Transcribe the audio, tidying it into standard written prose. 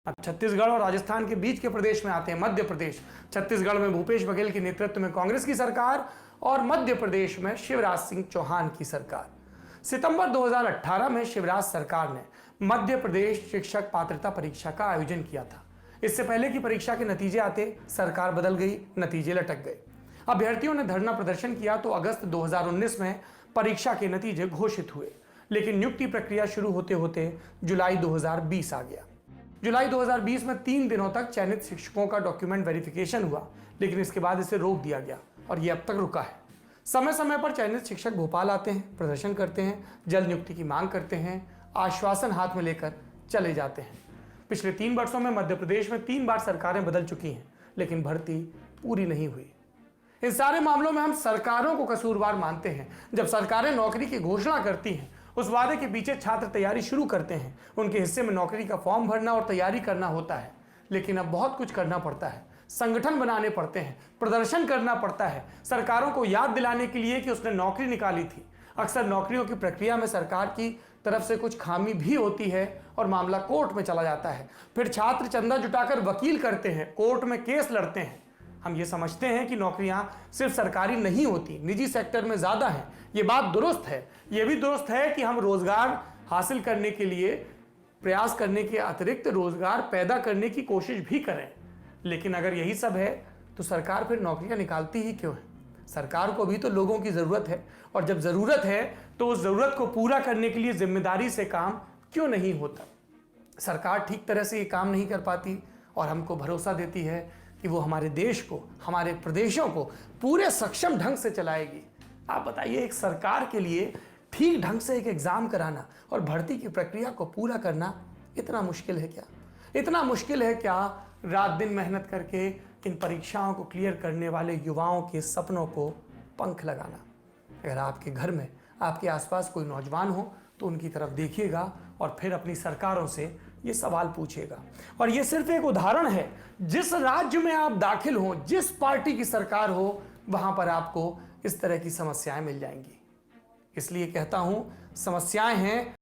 अब छत्तीसगढ़ और राजस्थान के बीच के प्रदेश में आते हैं मध्य प्रदेश। छत्तीसगढ़ में भूपेश बघेल के नेतृत्व में कांग्रेस की सरकार और मध्य प्रदेश में शिवराज सिंह चौहान की सरकार। सितंबर 2018 में शिवराज सरकार ने मध्य प्रदेश शिक्षक पात्रता परीक्षा का आयोजन किया था। इससे पहले की परीक्षा के नतीजे आते सरकार बदल गई, नतीजे लटक गए। अभ्यर्थियों ने धरना प्रदर्शन किया तो अगस्त 2019 में परीक्षा के नतीजे घोषित हुए, लेकिन नियुक्ति प्रक्रिया शुरू होते होते जुलाई 2020 आ गया। जुलाई 2020 में 3 दिनों तक चयनित शिक्षकों का डॉक्यूमेंट वेरिफिकेशन हुआ, लेकिन इसके बाद इसे रोक दिया गया और ये अब तक रुका है। समय समय पर चयनित शिक्षक भोपाल आते हैं, प्रदर्शन करते हैं, जल्द नियुक्ति की मांग करते हैं, आश्वासन हाथ में लेकर चले जाते हैं। पिछले 3 वर्षों में मध्य प्रदेश में 3 बार सरकारें बदल चुकी हैं, लेकिन भर्ती पूरी नहीं हुई। इन सारे मामलों में हम सरकारों को कसूरवार मानते हैं। जब सरकारें नौकरी की घोषणा करती हैं, उस वादे के पीछे छात्र तैयारी शुरू करते हैं, उनके हिस्से में नौकरी का फॉर्म भरना और तैयारी करना होता है। लेकिन अब बहुत कुछ करना पड़ता है, संगठन बनाने पड़ते हैं, प्रदर्शन करना पड़ता है सरकारों को याद दिलाने के लिए कि उसने नौकरी निकाली थी। अक्सर नौकरियों की प्रक्रिया में सरकार की तरफ से कुछ खामी भी होती है और मामला कोर्ट में चला जाता है। फिर छात्र चंदा जुटाकर वकील करते हैं, कोर्ट में केस लड़ते हैं। हम ये समझते हैं कि नौकरियां सिर्फ सरकारी नहीं होती, निजी सेक्टर में ज्यादा हैं। ये बात दुरुस्त है। ये भी दुरुस्त है कि हम रोजगार हासिल करने के लिए प्रयास करने के अतिरिक्त रोजगार पैदा करने की कोशिश भी करें। लेकिन अगर यही सब है तो सरकार फिर नौकरियां निकालती ही क्यों है? सरकार को भी तो लोगों की जरूरत है, और जब जरूरत है तो उस जरूरत को पूरा करने के लिए जिम्मेदारी से काम क्यों नहीं होता? सरकार ठीक तरह से ये काम नहीं कर पाती और हमको भरोसा देती है कि वो हमारे देश को, हमारे प्रदेशों को पूरे सक्षम ढंग से चलाएगी। आप बताइए, एक सरकार के लिए ठीक ढंग से एक एग्जाम कराना और भर्ती की प्रक्रिया को पूरा करना इतना मुश्किल है क्या? इतना मुश्किल है क्या रात दिन मेहनत करके इन परीक्षाओं को क्लियर करने वाले युवाओं के सपनों को पंख लगाना? अगर आपके घर में, आपके आसपास कोई नौजवान हो तो उनकी तरफ देखिएगा और फिर अपनी सरकारों से ये सवाल पूछिएगा। और ये सिर्फ एक उदाहरण है। जिस राज्य में आप दाखिल हो, जिस पार्टी की सरकार हो, वहां पर आपको इस तरह की समस्याएं मिल जाएंगी। इसलिए कहता हूं, समस्याएं हैं